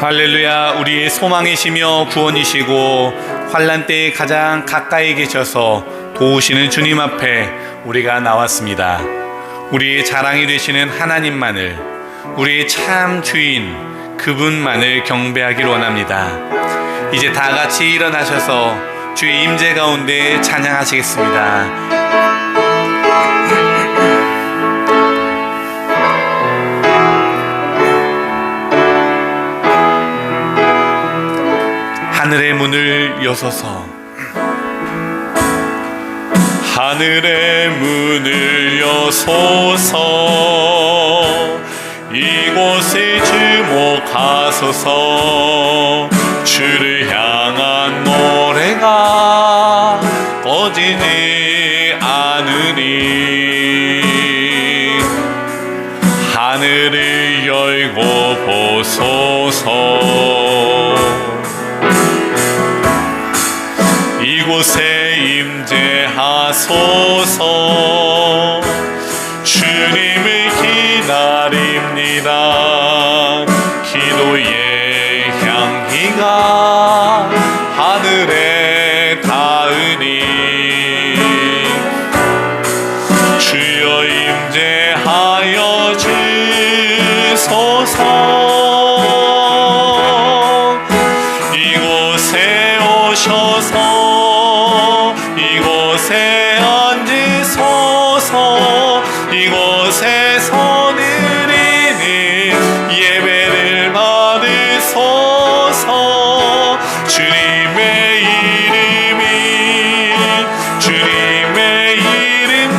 할렐루야. 우리의 소망이시며 구원이시고 환난 때에 가장 가까이 계셔서 도우시는 주님 앞에 우리가 나왔습니다. 우리의 자랑이 되시는 하나님만을, 우리의 참 주인 그분만을 경배하길 원합니다. 이제 다 같이 일어나셔서 주의 임재 가운데 찬양하시겠습니다. 하늘의 문을 여소서, 하늘의 문을 여소서, 이곳을 주목하소서. 주를 향한 노래가 꺼지지 않으니 하늘을 열고 보소서. 이곳에 임재하소서. 주님을 기다립니다. 기도의 향기가 하늘에 닿으니 주여 임재하여 주소서. 이곳에 오셔서 이곳에 앉으소서. 이곳에서 드리는 예배를 받으소서. 주님의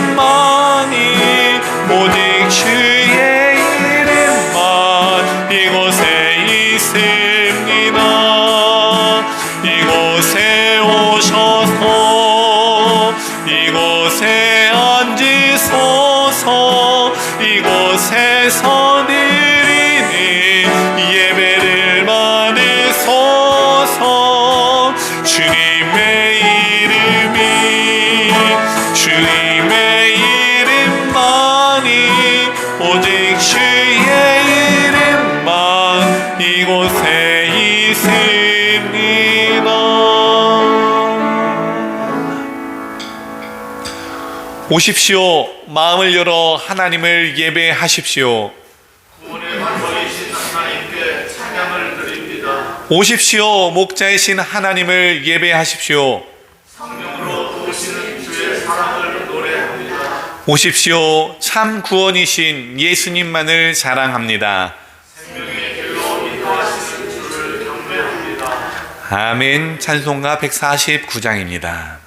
이름만이 오직 주의 이름만 이곳에 있습니다. 이곳에 오셔서 이곳에 앉으소서. 이곳에서 드리는 예배를 받으소서. 주님의 이름만이 오직 주의 이름만 이곳에 있습니다. 오십시오. 마음을 열어 하나님을 예배하십시오. 구원의 방법이신 하나님께 찬양을 드립니다. 오십시오. 목자이신 하나님을 예배하십시오. 성령으로 도우시는 주의 사랑을 노래합니다. 오십시오. 참 구원이신 예수님만을 자랑합니다. 생명의 길로 인도하시는 주를 경배합니다. 아멘. 찬송가 149장입니다.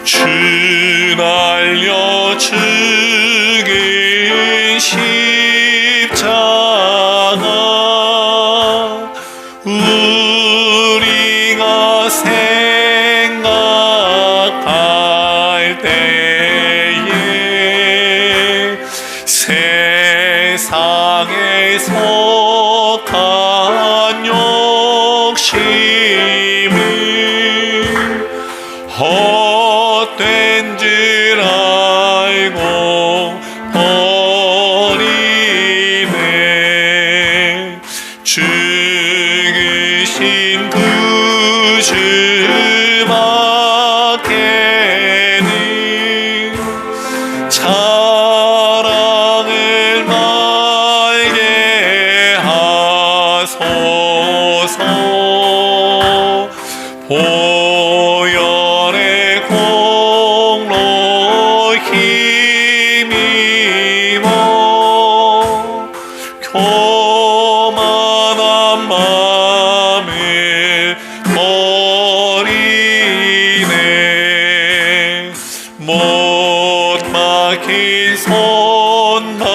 주 날려 죽은 십자가 우리가 생각할 때에 세상에 속한 욕심을 헛된 줄 알고 버리네. 죽으신 구주밖에는 자랑을 말게 하소서. 보혈의 공로 힘입어 교만한 맘을 버리네. 못 박힌 손 발보니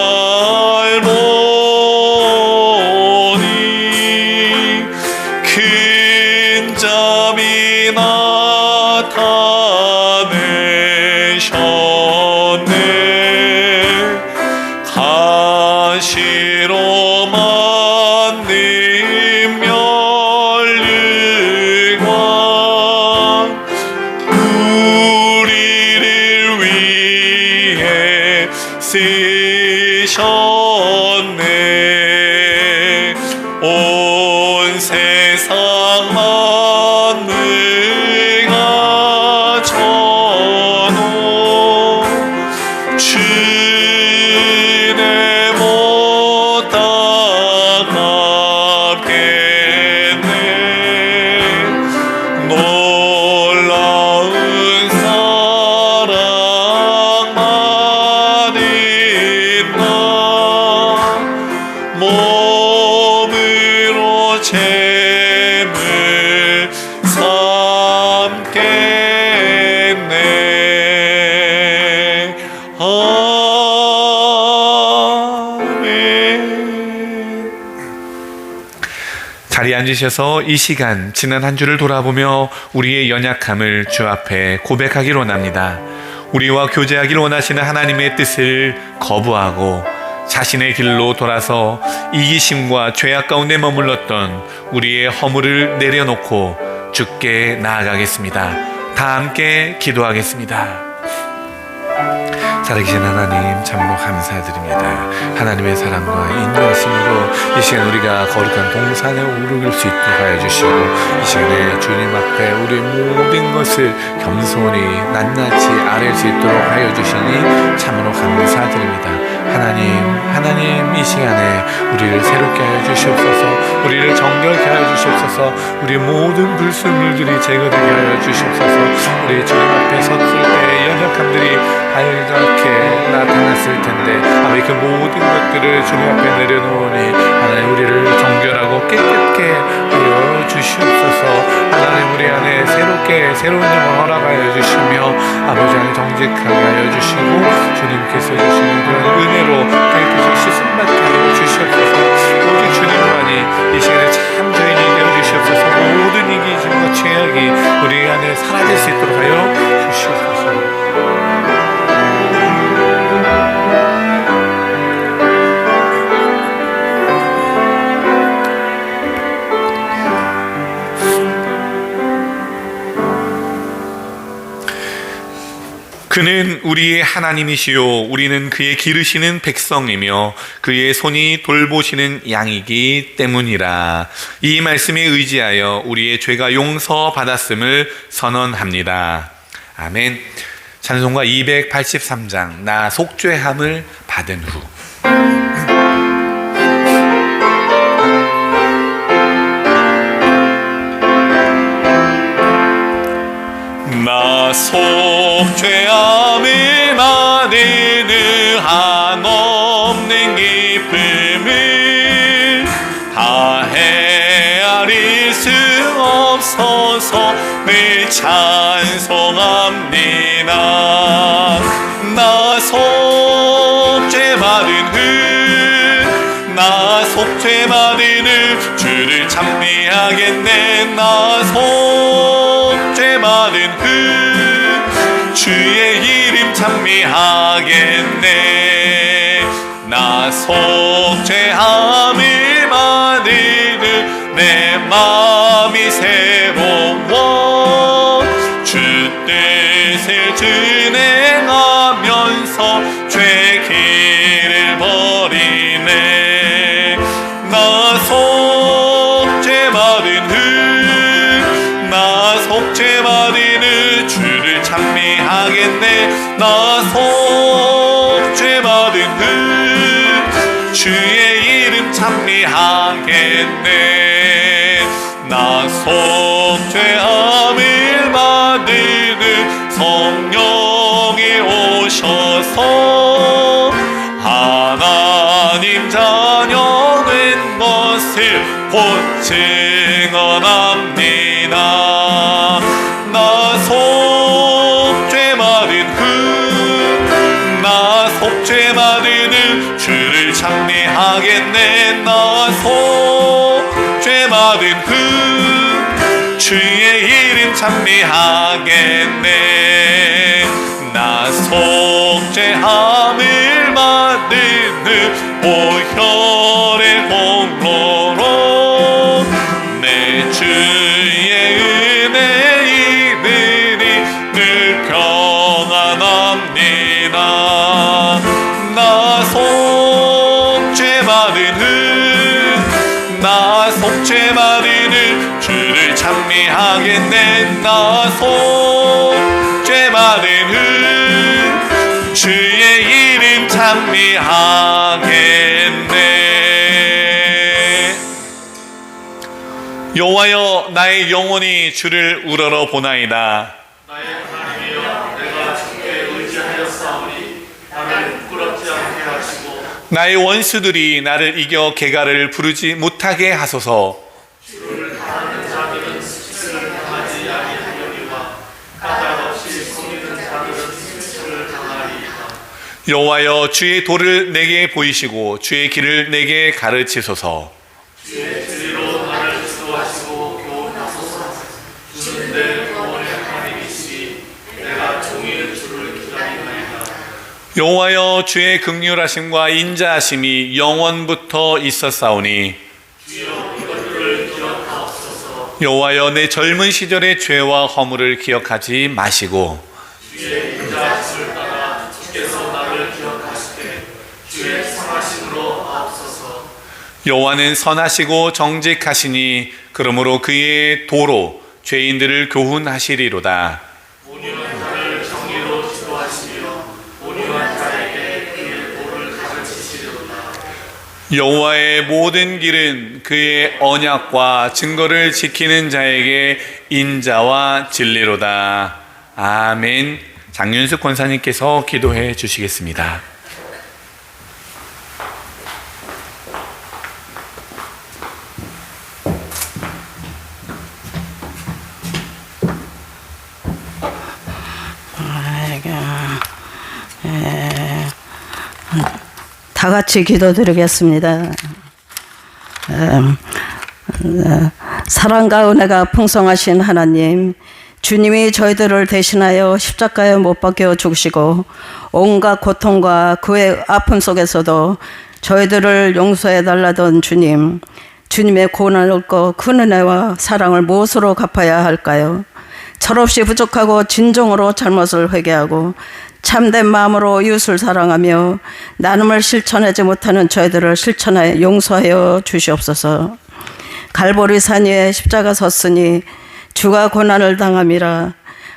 큰 잠이 나타내셨네. 가시로 받으셨네. 온 세상 만물과 전후 주내 못 따갑겠네. 놀라운 사랑만 있나 몸으로 잼을 삼겠네. 아멘. 자리에 앉으셔서 이 시간 지난 한 주를 돌아보며 우리의 연약함을 주 앞에 고백하기를 원합니다. 우리와 교제하길 원하시는 하나님의 뜻을 거부하고 자신의 길로 돌아서 이기심과 죄악 가운데 머물렀던 우리의 허물을 내려놓고 주께 나아가겠습니다. 다 함께 기도하겠습니다. 살아계신 하나님, 참으로 감사드립니다. 하나님의 사랑과 인도하심으로 이 시간 우리가 거룩한 동산에 오르길 수 있도록 하여 주시고, 이 시간에 주님 앞에 우리의 모든 것을 겸손히 낱낱이 아뢰 수 있도록 하여 주시니 참으로 감사드립니다. 하나님 이 시간에 우리를 새롭게 하여 주시옵소서. 우리를 정결케 하여 주시옵소서. 우리의 모든 불순물들이 제거되게 하여 주시옵소서. 우리 주님 앞에 섰을 때 연약함들이 발갛게 나타났을 텐데 아버지, 그 모든 것들을 주님 앞에 내려놓으니 하나님 우리를 정결하고 깨끗게 하여 주시옵소서. 하나님 우리 안에 새로운 영을 허락하여 주시며 아버지 안에 정직하게 하여 주시고 주님께서 주시는 그런 은혜로 깨끗이 씻음받게 하여 주시옵소서. 오직 주님만이 이 시간에 참 저희에게 되어 주시옵소서. 모든 이기심과 죄악이 우리 안에 사라질 수 있도록 하여 주시옵소서. 그는 우리의 하나님이시요 우리는 그의 기르시는 백성이며 그의 손이 돌보시는 양이기 때문이라. 이 말씀에 의지하여 우리의 죄가 용서받았음을 선언합니다. 아멘. 찬송가 283장 나 속죄함을 받은 후. 나 속죄함을 받은 한없는 기쁨을 다 헤아릴 수 없어서 늘 찬송합니다. 나 속죄받은 후, 나 속죄받은 후 주를 찬미하겠네. 나 속죄받은 후 주의 이름 찬미하겠네. 나 속죄함을 받은 후 내 마음이 새로워 주 뜻을 준행하면서 죄 길을 버리네. 나 속죄받은 후, 나 속죄받은 후 주를 찬미하겠네. 나 속죄받은 후 주의 이름 찬미하겠네. 나 속죄함을 받은 후 성령이 오셔서 하나님 자녀된 것을 곧 증언합니다. 나 속죄받은 후, 나 속죄받은 후 주를 찬미하겠네. 나 속죄받은 후 주의 이름 찬미하겠네. 나 속죄함을 받은 후 보혈의 공로로 내 주의 은혜 이들이 늘 평안합니다. 나 죄 많은 주를 찬미하겠네. 나소 죄 많은 주의 이름 찬미하겠네. 여호와여, 나의 영혼이 주를 우러러 보나이다. 나의 하나님이여, 내가 주께 의지하였사오니 나를 부끄럽지 않게 하시고 나의 원수들이 나를 이겨 개가를 부르지 못하게 하소서. 주를 당하는 자들은 수치를 당하지 아니하려니와 까닭없이 속이는 자들은 수치를 당하리이다. 여호와여, 주의 도를 내게 보이시고 주의 길을 내게 가르치소서. 주의 진리로 나를 지도하시고 교훈하소서. 주는 내 구원의 하나님이시니 내가 종일 주를 기다리나이다. 여호와여, 주의 긍휼하심과 인자하심이 영원부터 있었사오니 주여 이것들을 기억하옵소서. 여호와여, 내 젊은 시절의 죄와 허물을 기억하지 마시고 주의 인자하심을 따라 주께서 나를 기억하시되 주의 상하심으로 하옵소서. 여호와는 선하시고 정직하시니 그러므로 그의 도로 죄인들을 교훈하시리로다. 온유한 자를 정의로 지도하시며 온유한 자에게 그의 도를 가르치시리로다. 여호와의 모든 길은 그의 언약과 증거를 지키는 자에게 인자와 진리로다. 아멘. 장윤숙 권사님께서 기도해 주시겠습니다. 다 같이 기도드리겠습니다. 사랑과 은혜가 풍성하신 하나님, 주님이 저희들을 대신하여 십자가에 못 박혀 죽으시고 온갖 고통과 그의 아픔 속에서도 저희들을 용서해 달라던 주님, 주님의 고난을 얻고 큰 은혜와 사랑을 무엇으로 갚아야 할까요? 철없이 부족하고 진정으로 잘못을 회개하고 참된 마음으로 이웃을 사랑하며 나눔을 실천하지 못하는 저희들을 실천하여 용서하여 주시옵소서. 갈보리 산 위에 십자가 섰으니 주가 고난을 당함이라.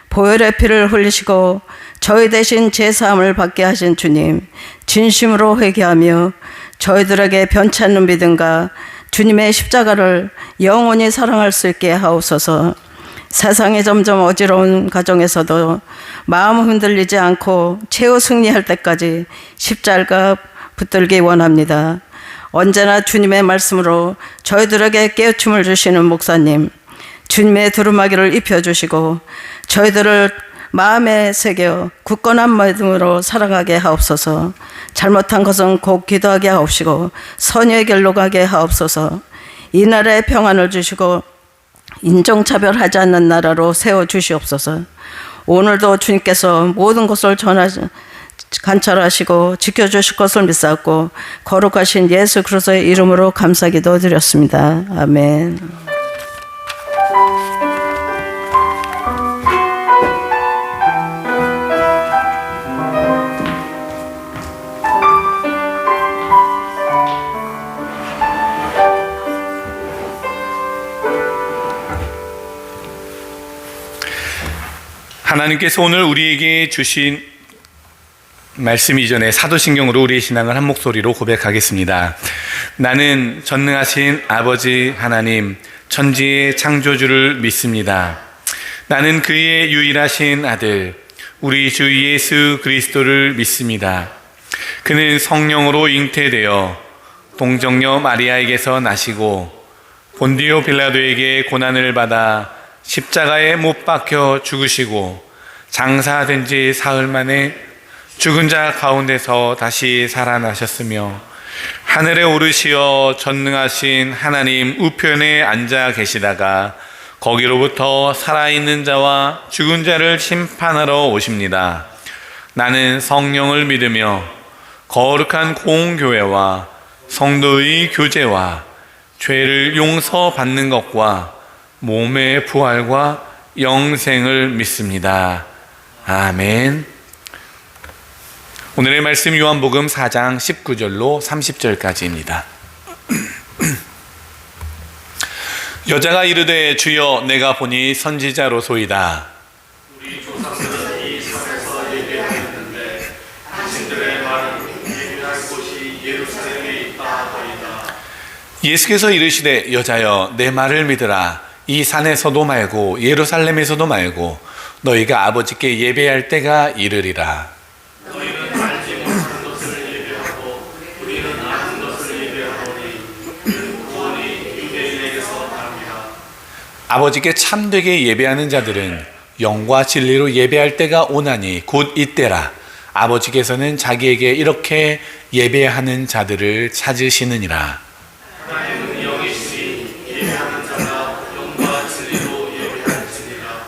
보혈의 피를 흘리시고 저희 대신 제사함을 받게 하신 주님, 진심으로 회개하며 저희들에게 변치 않는 믿음과 주님의 십자가를 영원히 사랑할 수 있게 하옵소서. 세상이 점점 어지러운 가정에서도 마음 흔들리지 않고 최후 승리할 때까지 십자가 붙들기 원합니다. 언제나 주님의 말씀으로 저희들에게 깨우침을 주시는 목사님, 주님의 두루마기를 입혀주시고 저희들을 마음에 새겨 굳건한 믿음으로 살아가게 하옵소서. 잘못한 것은 곧 기도하게 하옵시고 선의의 길로 가게 하옵소서. 이 나라에 평안을 주시고 인종차별하지 않는 나라로 세워주시옵소서. 오늘도 주님께서 모든 것을 관찰하시고 지켜주실 것을 믿사옵고 거룩하신 예수 그리스도의 이름으로 감사기도 드렸습니다. 아멘. 하나님께서 오늘 우리에게 주신 말씀 이전에 사도신경으로 우리의 신앙을 한 목소리로 고백하겠습니다. 나는 전능하신 아버지 하나님, 천지의 창조주를 믿습니다. 나는 그의 유일하신 아들, 우리 주 예수 그리스도를 믿습니다. 그는 성령으로 잉태되어 동정녀 마리아에게서 나시고 본디오 빌라도에게 고난을 받아 십자가에 못 박혀 죽으시고 장사된 지 사흘 만에 죽은 자 가운데서 다시 살아나셨으며 하늘에 오르시어 전능하신 하나님 우편에 앉아 계시다가 거기로부터 살아있는 자와 죽은 자를 심판하러 오십니다. 나는 성령을 믿으며 거룩한 공교회와 성도의 교제와 죄를 용서받는 것과 몸의 부활과 영생을 믿습니다. 아멘. 오늘의 말씀 요한복음 4장 19절로 30절까지입니다. 여자가 이르되 주여 내가 보니 선지자로소이다. 우리 조상들은 이 산에서 예배하였는데 당신들의 말은 예배할 곳이 예루살렘에 있다 하더이다. 예수께서 이르시되 여자여 내 말을 믿으라. 이 산에서도 말고 예루살렘에서도 말고 너희가 아버지께 예배할 때가 이르리라. 너희는 알지 못하는 것을 예배하고 우리는 아는 것을 예배하오니 그 구원이 유대인에게서 납니다. 아버지께 참되게 예배하는 자들은 영과 진리로 예배할 때가 오나니 곧 이때라. 아버지께서는 자기에게 이렇게 예배하는 자들을 찾으시느니라. 하나님은 영이시니 예배하는 자가 영과 진리로 예배할지니라.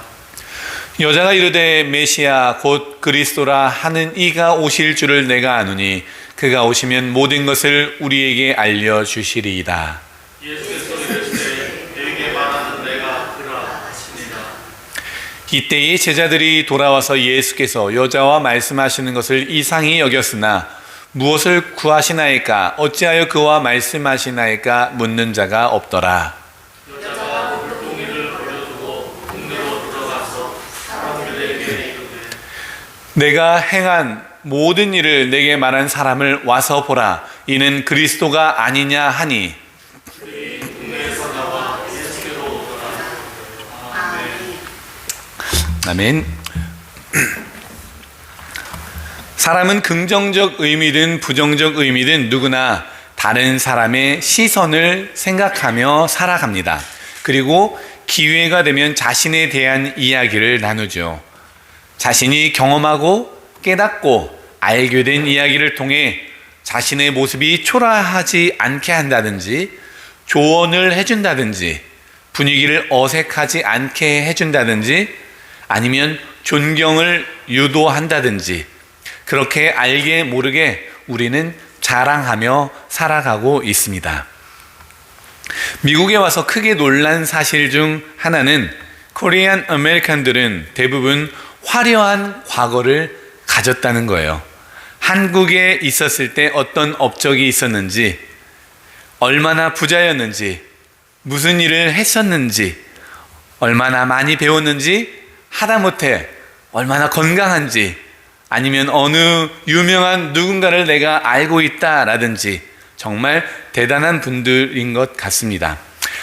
여자가 이르되 메시아 곧 그리스도라 하는 이가 오실 줄을 내가 아노니 그가 오시면 모든 것을 우리에게 알려주시리이다. 예수께서 이르시되 내게 말하는 내가 그라 하시니라. 이때에 제자들이 돌아와서 예수께서 여자와 말씀하시는 것을 이상히 여겼으나 무엇을 구하시나이까 어찌하여 그와 말씀하시나이까 묻는 자가 없더라. 여자가 물동이를 버려두고 동네로 들어가서 사람들에게 이르되 내가 행한 모든 일을 내게 말한 사람을 와서 보라. 이는 그리스도가 아니냐 하니 동네에서 나와 예수께로 오더라. 아멘. 사람은 긍정적 의미든 부정적 의미든 누구나 다른 사람의 시선을 생각하며 살아갑니다. 그리고 기회가 되면 자신에 대한 이야기를 나누죠. 자신이 경험하고 깨닫고 알게 된 이야기를 통해 자신의 모습이 초라하지 않게 한다든지 조언을 해준다든지 분위기를 어색하지 않게 해준다든지 아니면 존경을 유도한다든지 그렇게 알게 모르게 우리는 자랑하며 살아가고 있습니다. 미국에 와서 크게 놀란 사실 중 하나는 코리안 아메리칸들은 대부분 화려한 과거를 가졌다는 거예요. 한국에 있었을 때 어떤 업적이 있었는지, 얼마나 부자였는지, 무슨 일을 했었는지, 얼마나 많이 배웠는지, 하다못해 얼마나 건강한지, 아니면 어느 유명한 누군가를 내가 알고 있다라든지 정말 대단한 분들인 것 같습니다.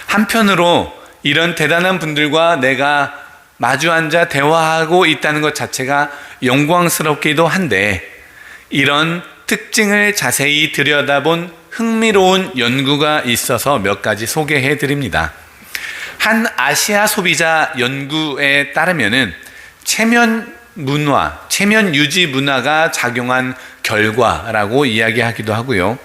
한편으로 이런 대단한 분들과 내가 마주 앉아 대화하고 있다는 것 자체가 영광스럽기도 한데 이런 특징을 자세히 들여다본 흥미로운 연구가 있어서 몇 가지 소개해 드립니다. 한 아시아 소비자 연구에 따르면은 체면 문화, 체면 유지 문화가 작용한 결과라고 이야기하기도 하고요.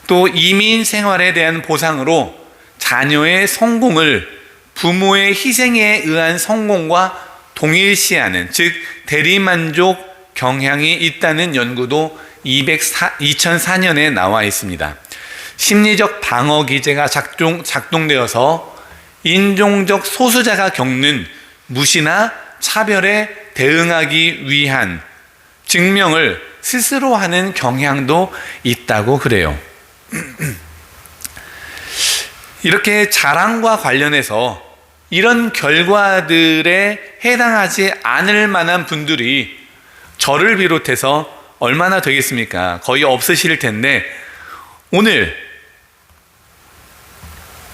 또 이민 생활에 대한 보상으로 자녀의 성공을 부모의 희생에 의한 성공과 동일시하는, 즉 대리만족 경향이 있다는 연구도 2004년에 나와 있습니다. 심리적 방어 기제가 작동되어서 인종적 소수자가 겪는 무시나 차별에 대응하기 위한 증명을 스스로 하는 경향도 있다고 그래요. 이렇게 자랑과 관련해서 이런 결과들에 해당하지 않을 만한 분들이 저를 비롯해서 얼마나 되겠습니까? 거의 없으실 텐데 오늘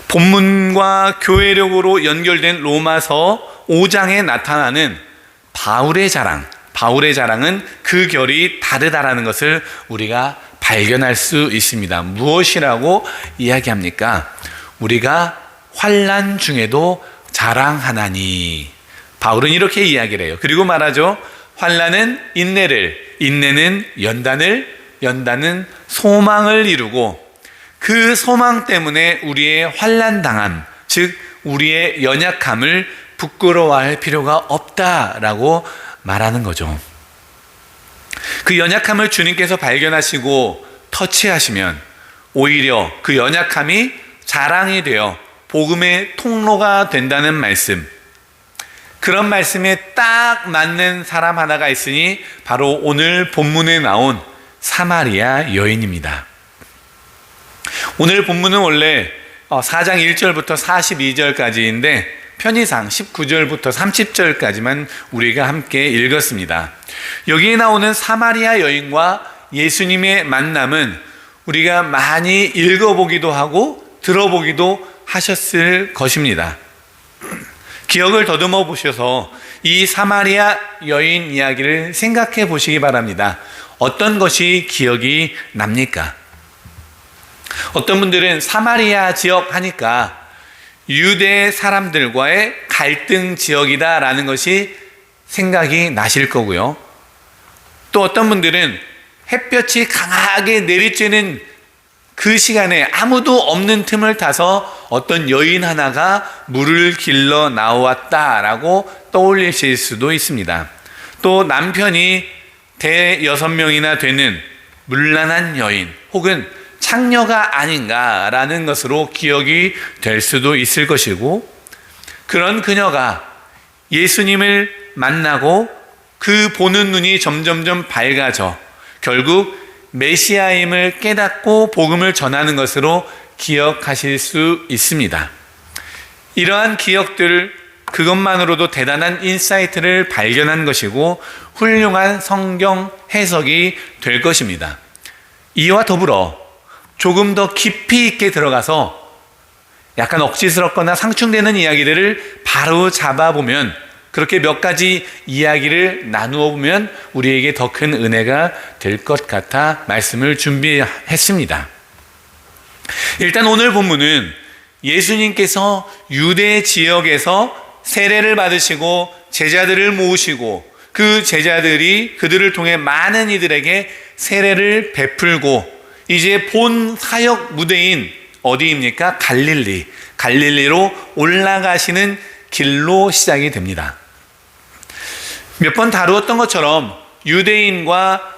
본문과 교회력으로 연결된 로마서 5장에 나타나는 바울의 자랑은 그 결이 다르다라는 것을 우리가 발견할 수 있습니다. 무엇이라고 이야기합니까? 우리가 환난 중에도 자랑하나니. 바울은 이렇게 이야기를 해요. 그리고 말하죠. 환난은 인내를, 인내는 연단은 소망을 이루고 그 소망 때문에 우리의 환난당함, 즉 우리의 연약함을 부끄러워할 필요가 없다라고 말하는 거죠. 그 연약함을 주님께서 발견하시고 터치하시면 오히려 그 연약함이 자랑이 되어 복음의 통로가 된다는 말씀, 그런 말씀에 딱 맞는 사람 하나가 있으니 바로 오늘 본문에 나온 사마리아 여인입니다. 오늘 본문은 원래 4장 1절부터 42절까지인데 편의상 19절부터 30절까지만 우리가 함께 읽었습니다. 여기에 나오는 사마리아 여인과 예수님의 만남은 우리가 많이 읽어보기도 하고 들어보기도 하셨을 것입니다. 기억을 더듬어 보셔서 이 사마리아 여인 이야기를 생각해 보시기 바랍니다. 어떤 것이 기억이 납니까? 어떤 분들은 사마리아 지역 하니까 유대 사람들과의 갈등 지역이다라는 것이 생각이 나실 거고요. 또 어떤 분들은 햇볕이 강하게 내리쬐는 그 시간에 아무도 없는 틈을 타서 어떤 여인 하나가 물을 길러 나왔다라고 떠올리실 수도 있습니다. 또 남편이 대여섯 명이나 되는 문란한 여인 혹은 창녀가 아닌가라는 것으로 기억이 될 수도 있을 것이고, 그런 그녀가 예수님을 만나고 그 보는 눈이 점점점 밝아져 결국 메시아임을 깨닫고 복음을 전하는 것으로 기억하실 수 있습니다. 이러한 기억들, 그것만으로도 대단한 인사이트를 발견한 것이고 훌륭한 성경 해석이 될 것입니다. 이와 더불어 조금 더 깊이 있게 들어가서 약간 억지스럽거나 상충되는 이야기들을 바로 잡아보면, 그렇게 몇 가지 이야기를 나누어 보면 우리에게 더 큰 은혜가 될 것 같아 말씀을 준비했습니다. 일단 오늘 본문은 예수님께서 유대 지역에서 세례를 받으시고 제자들을 모으시고 그 제자들이 그들을 통해 많은 이들에게 세례를 베풀고 이제 본 사역 무대인 어디입니까? 갈릴리로 올라가시는 길로 시작이 됩니다. 몇 번 다루었던 것처럼 유대인과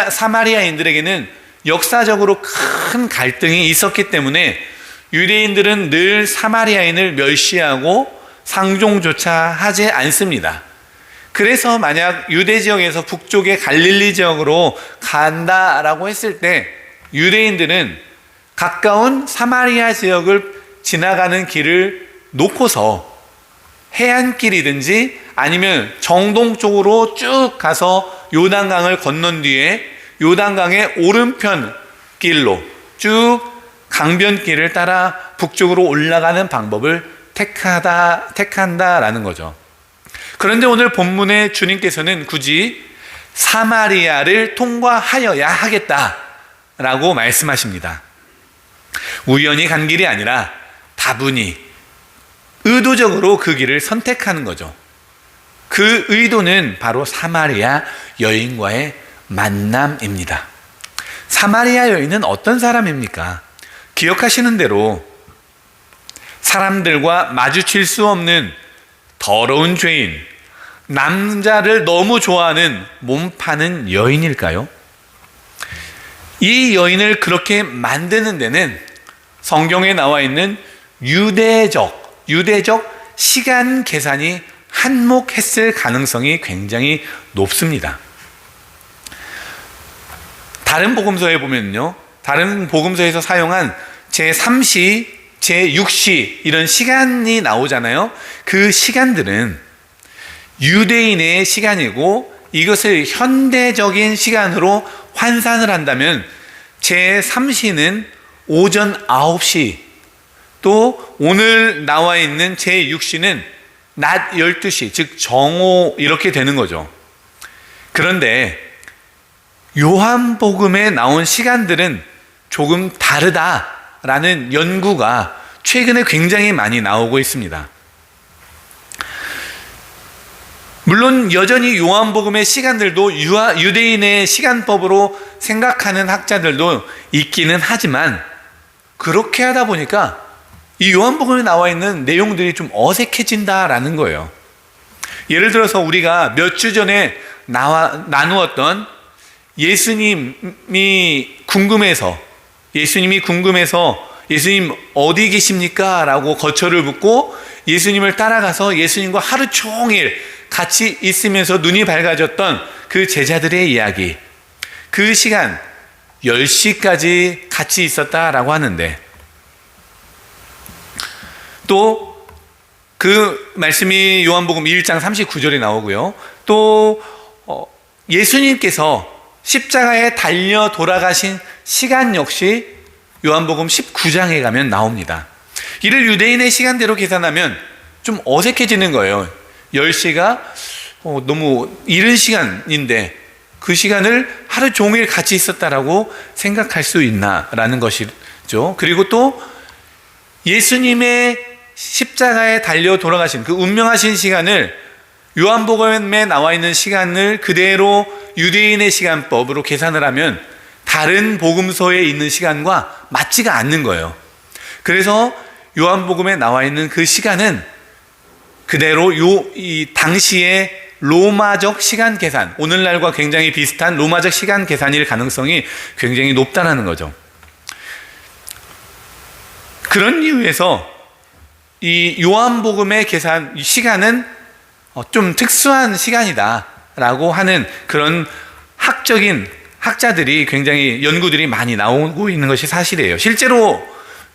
사마리아인들에게는 역사적으로 큰 갈등이 있었기 때문에 유대인들은 늘 사마리아인을 멸시하고 상종조차 하지 않습니다. 그래서 만약 유대 지역에서 북쪽의 갈릴리 지역으로 간다라고 했을 때 유대인들은 가까운 사마리아 지역을 지나가는 길을 놓고서 해안길이든지 아니면 정동 쪽으로 쭉 가서 요단강을 건넌 뒤에 요단강의 오른편 길로 쭉 강변길을 따라 북쪽으로 올라가는 방법을 택한다라는 거죠. 그런데 오늘 본문에 주님께서는 굳이 사마리아를 통과하여야 하겠다라고 말씀하십니다. 우연히 간 길이 아니라 다분히 의도적으로 그 길을 선택하는 거죠. 그 의도는 바로 사마리아 여인과의 만남입니다. 사마리아 여인은 어떤 사람입니까? 기억하시는 대로 사람들과 마주칠 수 없는 더러운 죄인, 남자를 너무 좋아하는 몸 파는 여인일까요? 이 여인을 그렇게 만드는 데는 성경에 나와 있는 유대적 시간 계산이 한몫했을 가능성이 굉장히 높습니다. 다른 복음서에 보면요, 다른 복음서에서 사용한 제3시, 제6시 이런 시간이 나오잖아요. 그 시간들은 유대인의 시간이고 이것을 현대적인 시간으로 환산을 한다면 제3시는 오전 9시, 또 오늘 나와 있는 제6시는 낮 12시, 즉 정오 이렇게 되는 거죠. 그런데 요한복음에 나온 시간들은 조금 다르다라는 연구가 최근에 굉장히 많이 나오고 있습니다. 물론 여전히 요한복음의 시간들도 유대인의 시간법으로 생각하는 학자들도 있기는 하지만 그렇게 하다 보니까 이 요한복음에 나와 있는 내용들이 좀 어색해진다라는 거예요. 예를 들어서 우리가 몇 주 전에 나누었던 예수님이 궁금해서 예수님 어디 계십니까? 라고 거처를 묻고 예수님을 따라가서 예수님과 하루 종일 같이 있으면서 눈이 밝아졌던 그 제자들의 이야기, 그 시간 10시까지 같이 있었다라고 하는데, 또 그 말씀이 요한복음 1장 39절에 나오고요. 또 예수님께서 십자가에 달려 돌아가신 시간 역시 요한복음 19장에 가면 나옵니다. 이를 유대인의 시간대로 계산하면 좀 어색해지는 거예요. 10시가 너무 이른 시간인데 그 시간을 하루 종일 같이 있었다라고 생각할 수 있나라는 것이죠. 그리고 또 예수님의 십자가에 달려 돌아가신 그 운명하신 시간을 요한복음에 나와 있는 시간을 그대로 유대인의 시간법으로 계산을 하면 다른 복음서에 있는 시간과 맞지가 않는 거예요. 그래서 요한복음에 나와 있는 그 시간은 그대로 이 당시의 로마적 시간 계산, 오늘날과 굉장히 비슷한 로마적 시간 계산일 가능성이 굉장히 높다는 거죠. 그런 이유에서 이 요한복음의 계산 시간은 좀 특수한 시간이다라고 하는 그런 학자들이 굉장히 연구들이 많이 나오고 있는 것이 사실이에요. 실제로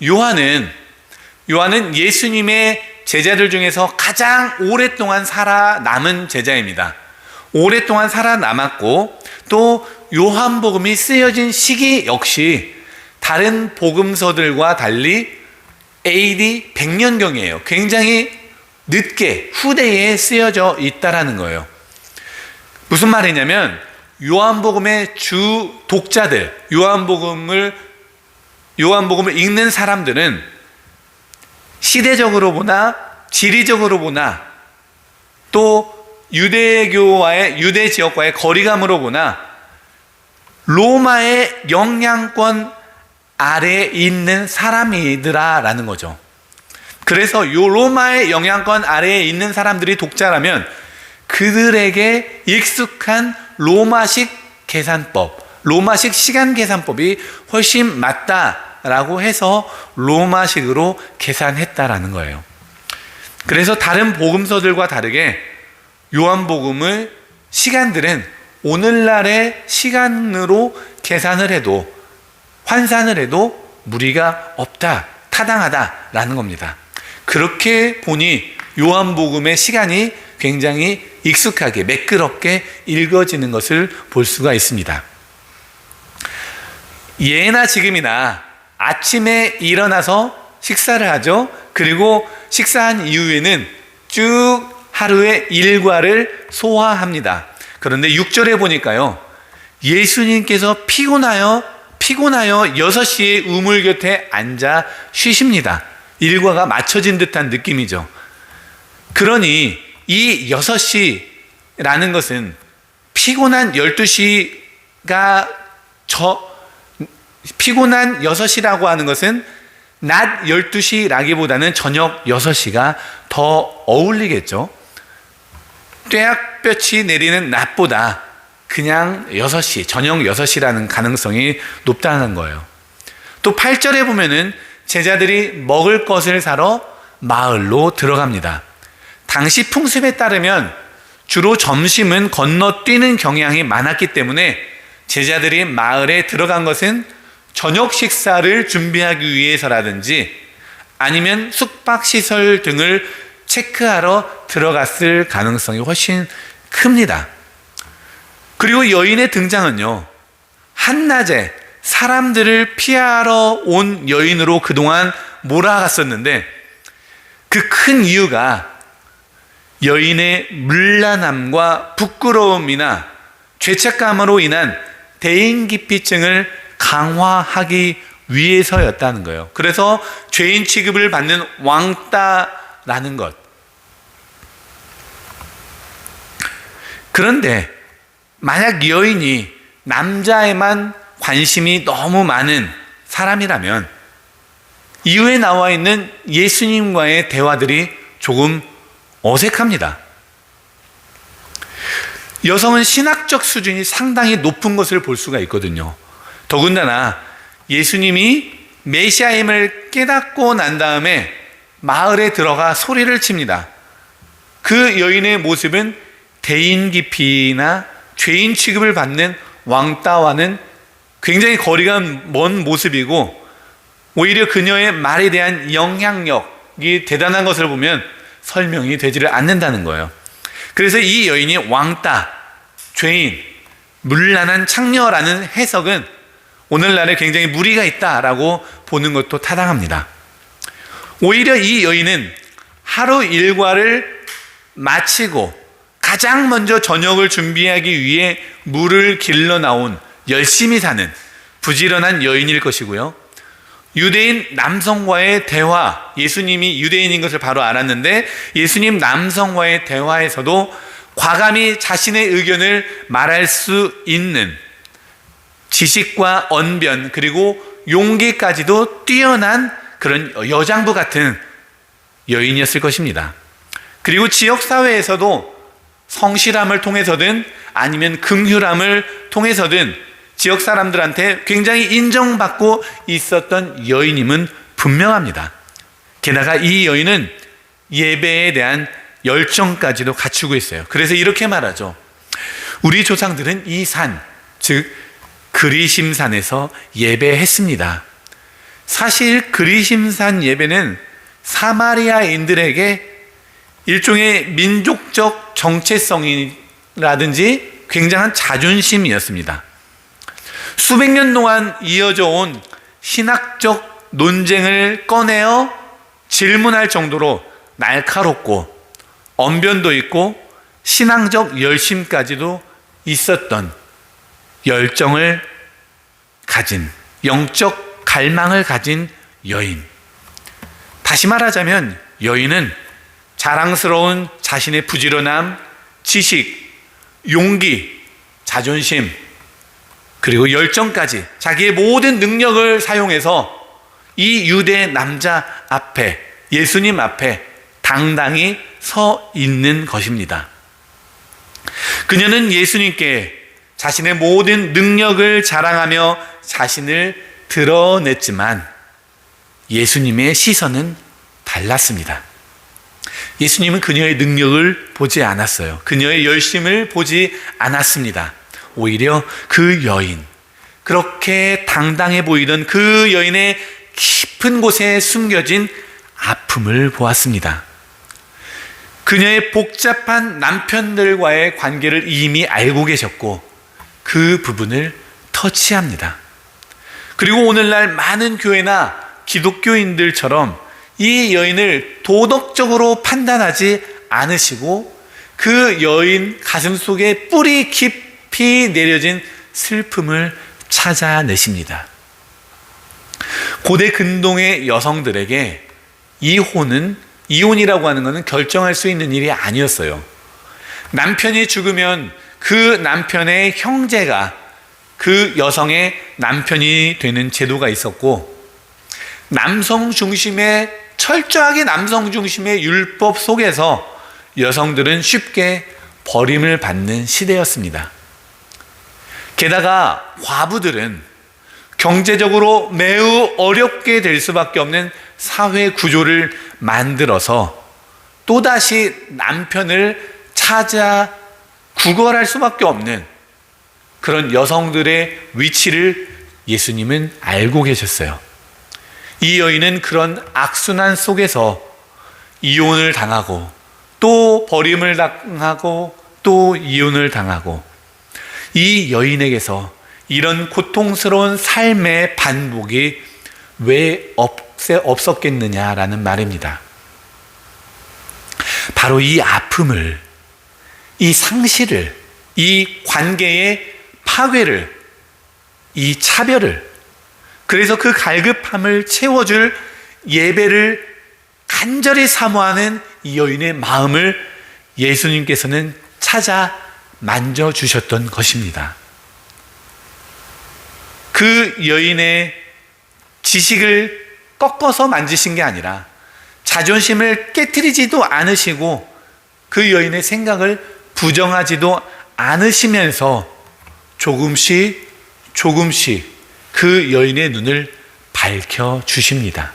요한은 예수님의 제자들 중에서 가장 오랫동안 살아남은 제자입니다. 오랫동안 살아남았고, 또 요한복음이 쓰여진 시기 역시 다른 복음서들과 달리 AD 100년경이에요. 굉장히 늦게 후대에 쓰여져 있다라는 거예요. 무슨 말이냐면 요한복음의 주 독자들, 요한복음을 읽는 사람들은 시대적으로 보나 지리적으로 보나 또 유대 지역과의 거리감으로 보나 로마의 영향권 아래에 있는 사람이더라라는 거죠. 그래서 요 로마의 영향권 아래에 있는 사람들이 독자라면 그들에게 익숙한 로마식 계산법, 로마식 시간 계산법이 훨씬 맞다라고 해서 로마식으로 계산했다라는 거예요. 그래서 다른 복음서들과 다르게 요한복음의 시간들은 오늘날의 시간으로 계산을 해도 환산을 해도 무리가 없다, 타당하다라는 겁니다. 그렇게 보니 요한복음의 시간이 굉장히 익숙하게 매끄럽게 읽어지는 것을 볼 수가 있습니다. 예나 지금이나 아침에 일어나서 식사를 하죠. 그리고 식사한 이후에는 쭉 하루의 일과를 소화합니다. 그런데 6절에 보니까요, 예수님께서 피곤하여 6시에 우물 곁에 앉아 쉬십니다. 일과가 맞춰진 듯한 느낌이죠. 그러니 이 6시라는 것은 피곤한 6시라고 하는 것은 낮 12시라기보다는 저녁 6시가 더 어울리겠죠. 떼약볕이 내리는 낮보다 그냥 6시, 저녁 6시라는 가능성이 높다는 거예요. 또 8절에 보면은 제자들이 먹을 것을 사러 마을로 들어갑니다. 당시 풍습에 따르면 주로 점심은 건너뛰는 경향이 많았기 때문에 제자들이 마을에 들어간 것은 저녁 식사를 준비하기 위해서라든지 아니면 숙박시설 등을 체크하러 들어갔을 가능성이 훨씬 큽니다. 그리고 여인의 등장은요, 한낮에 사람들을 피하러 온 여인으로 그동안 몰아갔었는데 그 큰 이유가 여인의 문란함과 부끄러움이나 죄책감으로 인한 대인기피증을 강화하기 위해서였다는 거예요. 그래서 죄인 취급을 받는 왕따라는 것. 그런데 만약 여인이 남자에만 관심이 너무 많은 사람이라면 이후에 나와 있는 예수님과의 대화들이 조금 어색합니다. 여성은 신학적 수준이 상당히 높은 것을 볼 수가 있거든요. 더군다나 예수님이 메시아임을 깨닫고 난 다음에 마을에 들어가 소리를 칩니다. 그 여인의 모습은 대인 기피나 죄인 취급을 받는 왕따와는 굉장히 거리가 먼 모습이고 오히려 그녀의 말에 대한 영향력이 대단한 것을 보면 설명이 되지를 않는다는 거예요. 그래서 이 여인이 왕따, 죄인, 문란한 창녀라는 해석은 오늘날에 굉장히 무리가 있다라고 보는 것도 타당합니다. 오히려 이 여인은 하루 일과를 마치고 가장 먼저 저녁을 준비하기 위해 물을 길러 나온 열심히 사는 부지런한 여인일 것이고요. 유대인 남성과의 대화, 예수님이 유대인인 것을 바로 알았는데 예수님 남성과의 대화에서도 과감히 자신의 의견을 말할 수 있는 지식과 언변 그리고 용기까지도 뛰어난 그런 여장부 같은 여인이었을 것입니다. 그리고 지역사회에서도 성실함을 통해서든 아니면 긍휼함을 통해서든 지역 사람들한테 굉장히 인정받고 있었던 여인임은 분명합니다. 게다가 이 여인은 예배에 대한 열정까지도 갖추고 있어요. 그래서 이렇게 말하죠. 우리 조상들은 이 산, 즉 그리심산에서 예배했습니다. 사실 그리심산 예배는 사마리아인들에게 일종의 민족적 정체성이라든지 굉장한 자존심이었습니다. 수백 년 동안 이어져 온 신학적 논쟁을 꺼내어 질문할 정도로 날카롭고 언변도 있고 신앙적 열심까지도 있었던 열정을 가진, 영적 갈망을 가진 여인. 다시 말하자면 여인은 자랑스러운 자신의 부지런함, 지식, 용기, 자존심, 그리고 열정까지 자기의 모든 능력을 사용해서 이 유대 남자 앞에, 예수님 앞에 당당히 서 있는 것입니다. 그녀는 예수님께 자신의 모든 능력을 자랑하며 자신을 드러냈지만 예수님의 시선은 달랐습니다. 예수님은 그녀의 능력을 보지 않았어요. 그녀의 열심을 보지 않았습니다. 오히려 그 여인, 그렇게 당당해 보이던 그 여인의 깊은 곳에 숨겨진 아픔을 보았습니다. 그녀의 복잡한 남편들과의 관계를 이미 알고 계셨고 그 부분을 터치합니다. 그리고 오늘날 많은 교회나 기독교인들처럼 이 여인을 도덕적으로 판단하지 않으시고 그 여인 가슴 속에 뿌리 깊이 내려진 슬픔을 찾아내십니다. 고대 근동의 여성들에게 이혼이라고 하는 것은 결정할 수 있는 일이 아니었어요. 남편이 죽으면 그 남편의 형제가 그 여성의 남편이 되는 제도가 있었고, 철저하게 남성 중심의 율법 속에서 여성들은 쉽게 버림을 받는 시대였습니다. 게다가 과부들은 경제적으로 매우 어렵게 될 수밖에 없는 사회 구조를 만들어서 또다시 남편을 찾아 구걸할 수밖에 없는 그런 여성들의 위치를 예수님은 알고 계셨어요. 이 여인은 그런 악순환 속에서 이혼을 당하고 또 버림을 당하고 또 이혼을 당하고, 이 여인에게서 이런 고통스러운 삶의 반복이 왜 없었겠느냐라는 말입니다. 바로 이 아픔을, 이 상실을, 이 관계의 파괴를, 이 차별을, 그래서 그 갈급함을 채워줄 예배를 간절히 사모하는 이 여인의 마음을 예수님께서는 찾아 만져주셨던 것입니다. 그 여인의 지식을 꺾어서 만지신 게 아니라 자존심을 깨트리지도 않으시고 그 여인의 생각을 부정하지도 않으시면서 조금씩 그 여인의 눈을 밝혀주십니다.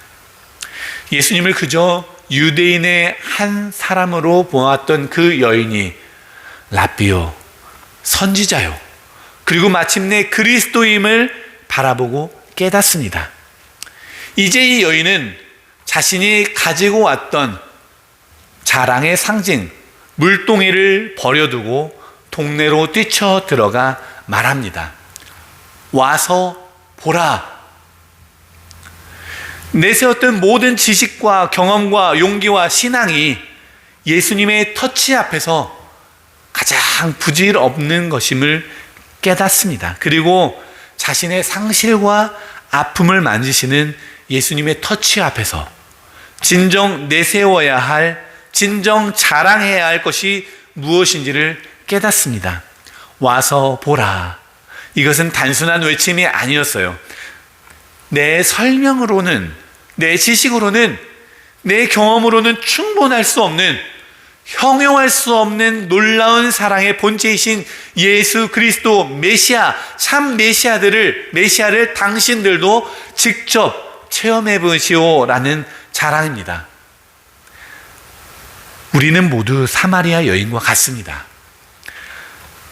예수님을 그저 유대인의 한 사람으로 보았던 그 여인이 라비요, 선지자요, 그리고 마침내 그리스도임을 바라보고 깨닫습니다. 이제 이 여인은 자신이 가지고 왔던 자랑의 상징 물동이를 버려두고 동네로 뛰쳐 들어가 말합니다. 와서 보라. 내세웠던 모든 지식과 경험과 용기와 신앙이 예수님의 터치 앞에서 가장 부질없는 것임을 깨닫습니다. 그리고 자신의 상실과 아픔을 만지시는 예수님의 터치 앞에서 진정 내세워야 할, 진정 자랑해야 할 것이 무엇인지를 깨닫습니다. 와서 보라. 이것은 단순한 외침이 아니었어요. 내 설명으로는, 내 지식으로는, 내 경험으로는 충분할 수 없는, 형용할 수 없는 놀라운 사랑의 본체이신 예수 그리스도 메시아, 참 메시아를 당신들도 직접 체험해 보시오라는 자랑입니다. 우리는 모두 사마리아 여인과 같습니다.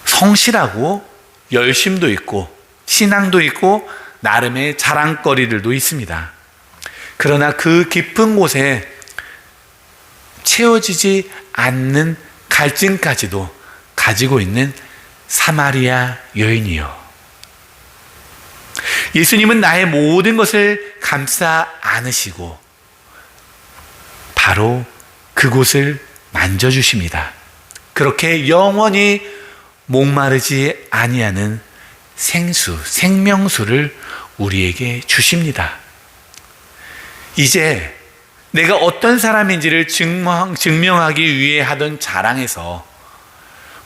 성실하고 열심도 있고 신앙도 있고 나름의 자랑거리들도 있습니다. 그러나 그 깊은 곳에 채워지지 않는 갈증까지도 가지고 있는 사마리아 여인이요. 예수님은 나의 모든 것을 감싸 안으시고 바로 그곳을 만져주십니다. 그렇게 영원히 목마르지 아니하는 생수, 생명수를 우리에게 주십니다. 이제 내가 어떤 사람인지를 증명하기 위해 하던 자랑에서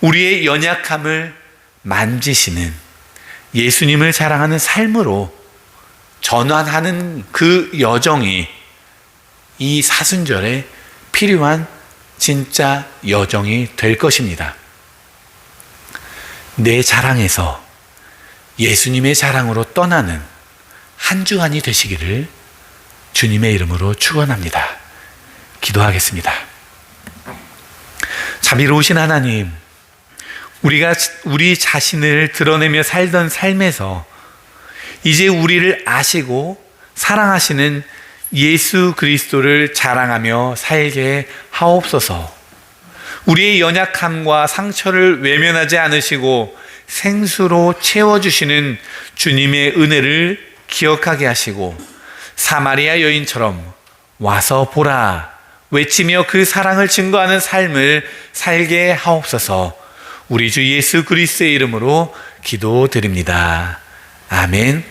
우리의 연약함을 만지시는 예수님을 자랑하는 삶으로 전환하는 그 여정이 이 사순절에 필요한 진짜 여정이 될 것입니다. 내 자랑에서 예수님의 자랑으로 떠나는 한 주간이 되시기를 주님의 이름으로 축원합니다. 기도하겠습니다. 자비로우신 하나님, 우리가 우리 자신을 드러내며 살던 삶에서 이제 우리를 아시고 사랑하시는 예수 그리스도를 자랑하며 살게 하옵소서. 우리의 연약함과 상처를 외면하지 않으시고 생수로 채워주시는 주님의 은혜를 기억하게 하시고 사마리아 여인처럼 와서 보라 외치며 그 사랑을 증거하는 삶을 살게 하옵소서. 우리 주 예수 그리스도의 이름으로 기도드립니다. 아멘.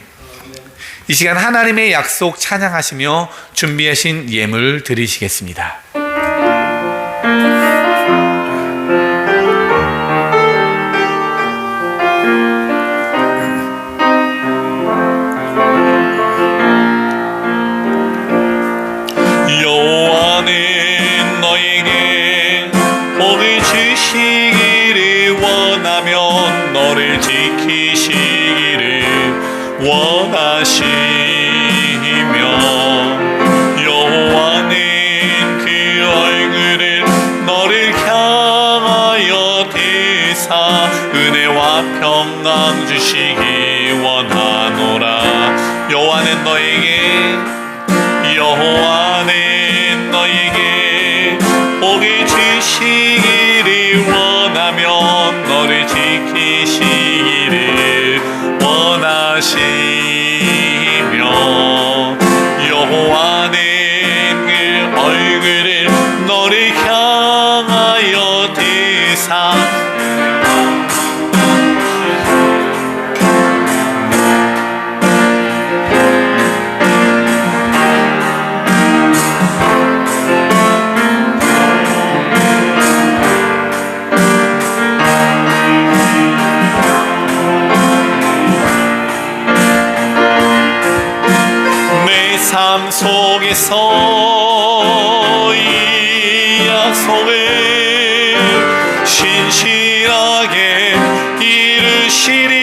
이 시간 하나님의 약속 찬양하시며 준비하신 예물 드리시겠습니다. 여호와는 너에게 복을 주시기를 원하면 너를 지키시기를 원하시며 여호와는 그 얼굴을 너를 향하여 대사 은혜와 평강 주시기 원하노라. 여호와는 너에게 복을 주시기를 원하면 너를 지키시기를 원하시며 여호와는 그 얼굴을 너를 향하여 대사 삶 속에서 이 약속을 신실하게 이루시리.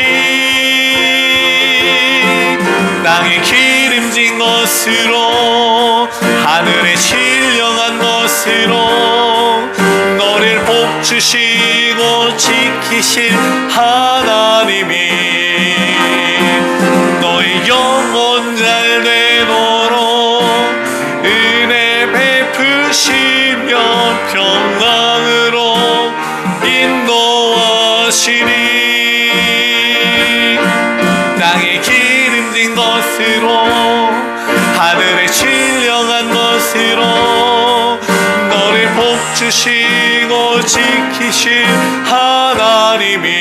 땅에 기름진 것으로 하늘에 신령한 것으로 너를 복주시고 지키실 하나님이 너의 영혼 잘 되도록 은혜 베푸시며 평강으로 인도하시니 땅에 기름진 것으로 하늘에 신령한 것으로 너를 복주시고 지키실 하나님이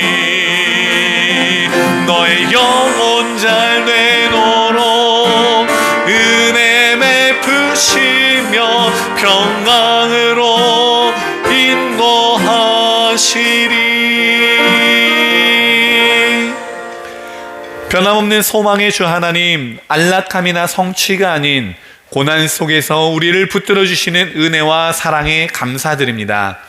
너의 영혼 잘 되도록 은혜 베푸시며 평강으로 인도하시리. 변함없는 소망의 주 하나님, 안락함이나 성취가 아닌 고난 속에서 우리를 붙들어 주시는 은혜와 사랑에 감사드립니다.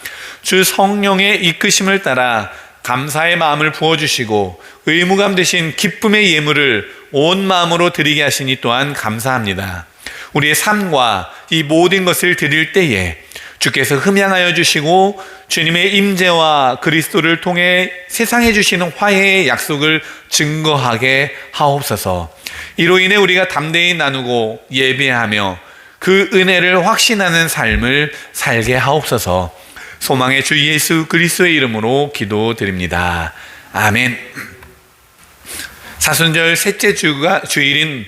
주 성령의 이끄심을 따라 감사의 마음을 부어주시고 의무감 대신 기쁨의 예물을 온 마음으로 드리게 하시니 또한 감사합니다. 우리의 삶과 이 모든 것을 드릴 때에 주께서 흠양하여 주시고 주님의 임재와 그리스도를 통해 세상에 주시는 화해의 약속을 증거하게 하옵소서. 이로 인해 우리가 담대히 나누고 예배하며 그 은혜를 확신하는 삶을 살게 하옵소서. 소망의 주 예수 그리스도의 이름으로 기도드립니다. 아멘. 사순절 셋째 주일인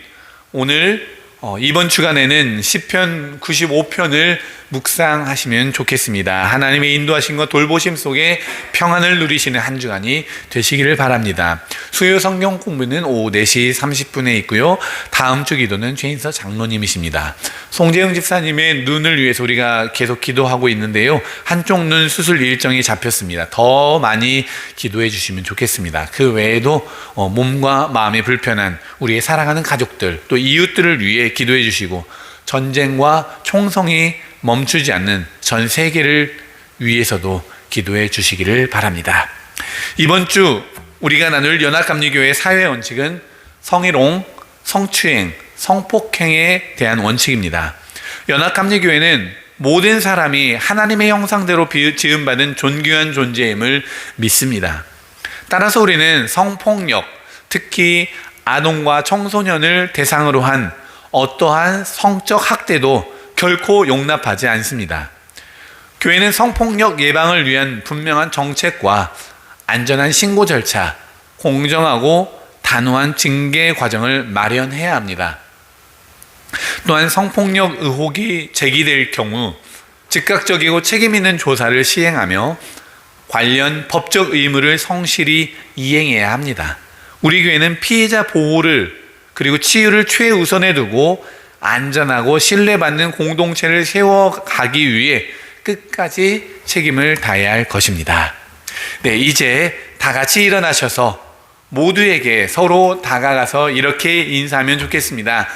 오늘 이번 주간에는 시편 95편을 묵상하시면 좋겠습니다. 하나님의 인도하심과 돌보심 속에 평안을 누리시는 한 주간이 되시기를 바랍니다. 수요 성경 공부는 오후 4시 30분에 있고요. 다음 주 기도는 최인서 장로님이십니다. 송재영 집사님의 눈을 위해서 우리가 계속 기도하고 있는데요. 한쪽 눈 수술 일정이 잡혔습니다. 더 많이 기도해 주시면 좋겠습니다. 그 외에도 몸과 마음이 불편한 우리의 사랑하는 가족들 또 이웃들을 위해 기도해 주시고 전쟁과 총성이 멈추지 않는 전 세계를 위해서도 기도해 주시기를 바랍니다. 이번 주 우리가 나눌 연합감리교회 사회 원칙은 성희롱, 성추행, 성폭행에 대한 원칙입니다. 연합감리교회는 모든 사람이 하나님의 형상대로 지음받은 존귀한 존재임을 믿습니다. 따라서 우리는 성폭력, 특히 아동과 청소년을 대상으로 한 어떠한 성적 학대도 결코 용납하지 않습니다. 교회는 성폭력 예방을 위한 분명한 정책과 안전한 신고 절차, 공정하고 단호한 징계 과정을 마련해야 합니다. 또한 성폭력 의혹이 제기될 경우 즉각적이고 책임 있는 조사를 시행하며 관련 법적 의무를 성실히 이행해야 합니다. 우리 교회는 피해자 보호를 그리고 치유를 최우선에 두고 안전하고 신뢰받는 공동체를 세워가기 위해 끝까지 책임을 다해야 할 것입니다. 네, 이제 다 같이 일어나셔서 모두에게 서로 다가가서 이렇게 인사하면 좋겠습니다.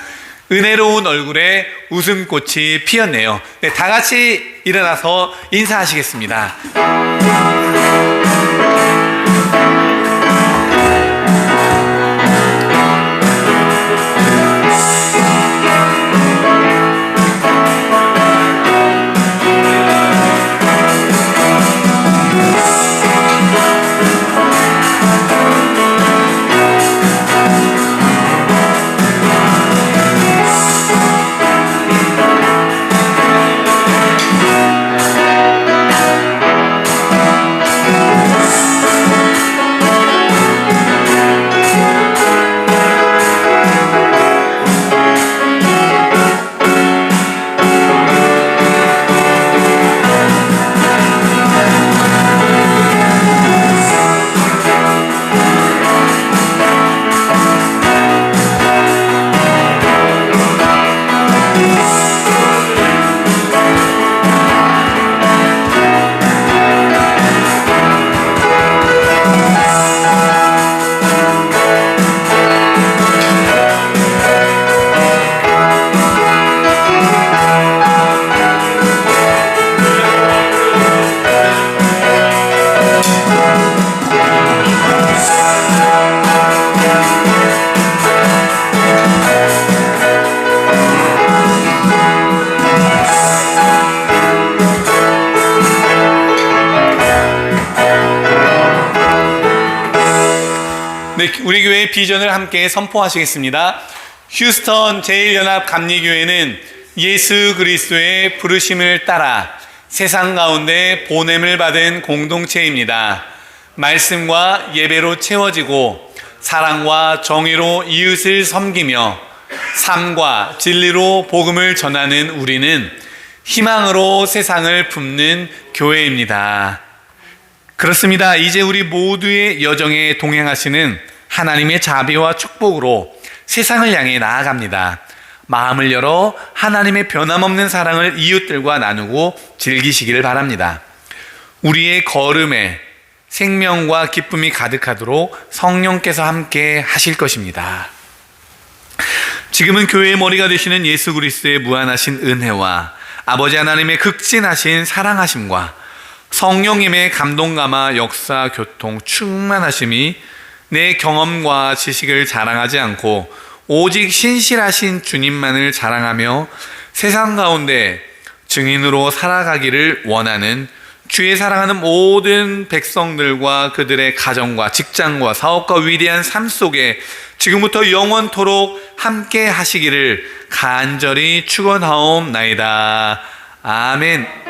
은혜로운 얼굴에 웃음꽃이 피었네요. 네, 다 같이 일어나서 인사하시겠습니다. 네, 우리 교회의 비전을 함께 선포하시겠습니다. 휴스턴 제일연합감리교회는 예수 그리스도의 부르심을 따라 세상 가운데 보냄을 받은 공동체입니다. 말씀과 예배로 채워지고 사랑과 정의로 이웃을 섬기며 삶과 진리로 복음을 전하는 우리는 희망으로 세상을 품는 교회입니다. 그렇습니다. 이제 우리 모두의 여정에 동행하시는 하나님의 자비와 축복으로 세상을 향해 나아갑니다. 마음을 열어 하나님의 변함없는 사랑을 이웃들과 나누고 즐기시기를 바랍니다. 우리의 걸음에 생명과 기쁨이 가득하도록 성령께서 함께 하실 것입니다. 지금은 교회의 머리가 되시는 예수 그리스도의 무한하신 은혜와 아버지 하나님의 극진하신 사랑하심과 성령님의 감동감화 역사 교통 충만하심이 내 경험과 지식을 자랑하지 않고 오직 신실하신 주님만을 자랑하며 세상 가운데 증인으로 살아가기를 원하는 주의 사랑하는 모든 백성들과 그들의 가정과 직장과 사업과 위대한 삶 속에 지금부터 영원토록 함께 하시기를 간절히 축원하옵나이다. 아멘.